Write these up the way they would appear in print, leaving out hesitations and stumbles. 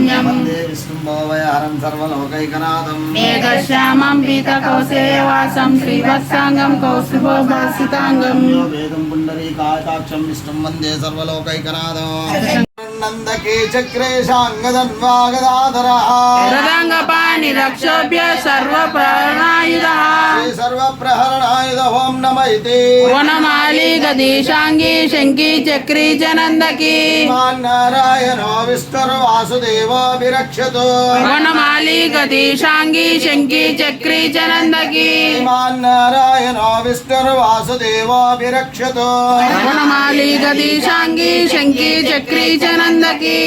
रम्यं वन्दे विष्णुं सर्वलोकैकनाथं मेघश्यामं पीतकौसेयवासं श्रीवत्सांगं कौस्तुभोभासितांगं वेदं पुण्डरीकायताक्षं विष्णुं वन्दे सर्वलोकैकनाथं नंदके चक्रेशांगदन्वागदाधरः रदांगपाणिरक्षोभ्य सर्वप्रहरणायुधः श्री सर्वप्रहरणायुध ओं नमः इति वनमाली गदीशांगी शंकी चक्री च नंदकी नारायणो विष्णुर्वासुदेवो विरक्षतु वनमाली गदीशांगी शंकी चक्री च नंदकी नारायणो विष्णुर्वासुदेवो विरक्षतु वनमाली गदीशांगी शंकी चक्री च नंदकी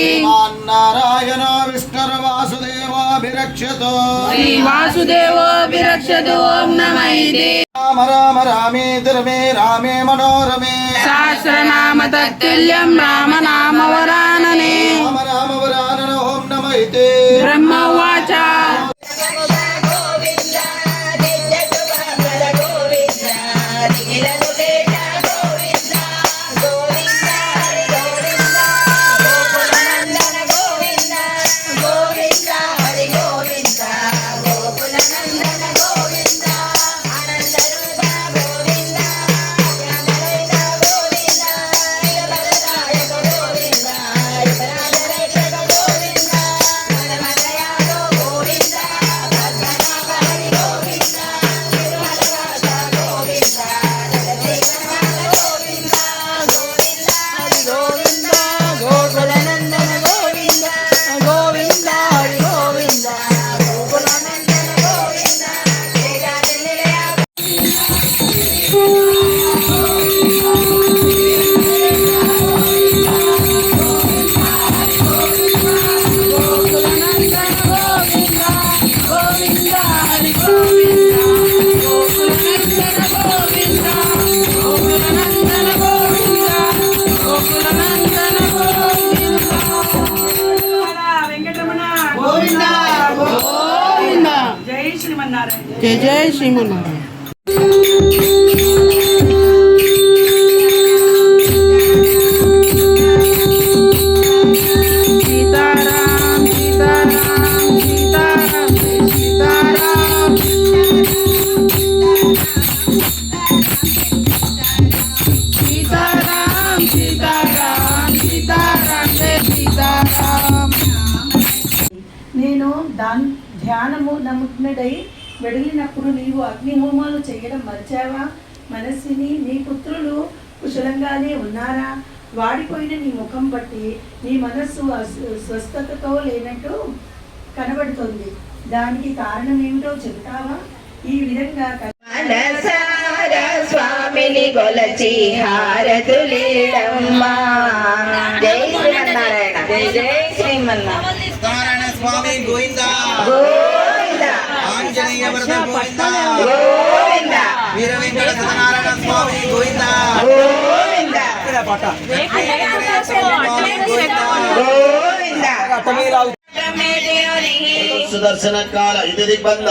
नारायणो विष्णुर्वासुदेवो विरक्षतु श्री वासुदेवो विरक्षतु ओम नमः इति राम राम रामेति रमे रामे मनोरमे सहस्रनाम तत्तुल्यं राम नाम वरानने राम राम वरानन ओं नमः इति ब्रह्म उवाच जय जय श्रीमन्नारायण सीताराम सीताराम सीताराम सीताराम सीताराम सीताराम सीताराम जय सीताराम నేను ధ్యానము నముగ్నుడై వెడిలినప్పుడు నీవు అగ్నిహోమాలు చేయడం మర్చావా? మనస్విని, నీ పుత్రులు కుశలంగానే ఉన్నారా? వాడిపోయిన నీ ముఖం బట్టి నీ మనస్సు స్వస్థతతో లేనట్టు కనబడుతుంది. దానికి కారణం ఏమిటో చెబుతావా? ఈ విధంగా స్వామిని కొలచి హారతులేడమ్మా. జై శ్రీమన్నారాయణ. జై జై శ్రీమన్నారాయణ. స్వామి గోవిందా గోవిందా. ఆంజనేయ వరద గోవిందా గోవిందా. వీర వెంకట సత్యనారాయణ స్వామి గోవిందా గోవిందా. గోవిందా. సుదర్శన కాల ఇది దిగ్బంధ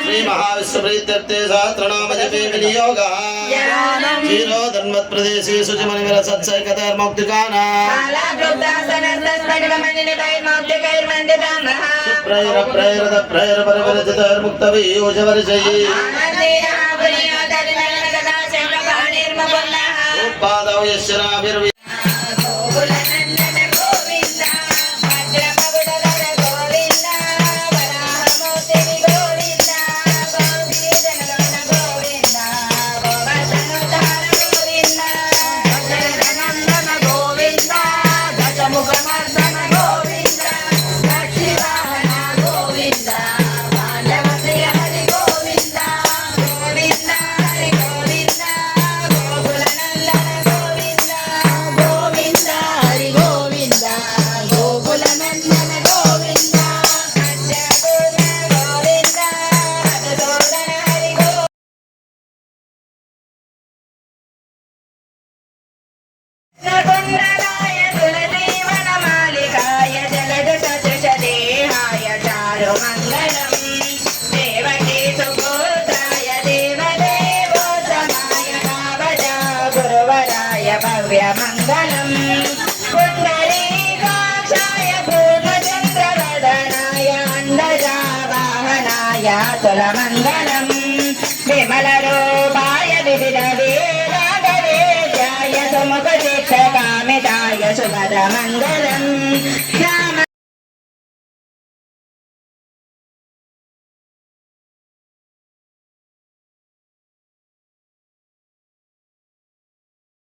శ్రీ మహావిష్ణుప్రీత్యర్థే సహస్రనామ జపే వినియోగ క్షీరోధన్మత్ ప్రదేశే శుచిమనిమిర సత్సైకతైర్మౌక్తికానా శుభ్రైర ప్రైరద ప్రైర పరివరజితైర్ముక్త వియోజవర్షయీ ఉపాదౌ యశ్చరాభిర్వి भव्य मंगलम पुंडरीकाक्षाय వత్సల మంగళం విమల రూపాయ వివిధ వీరాగవేశాయ సుముఖ శిక్షకామితాయ శుభద మంగళ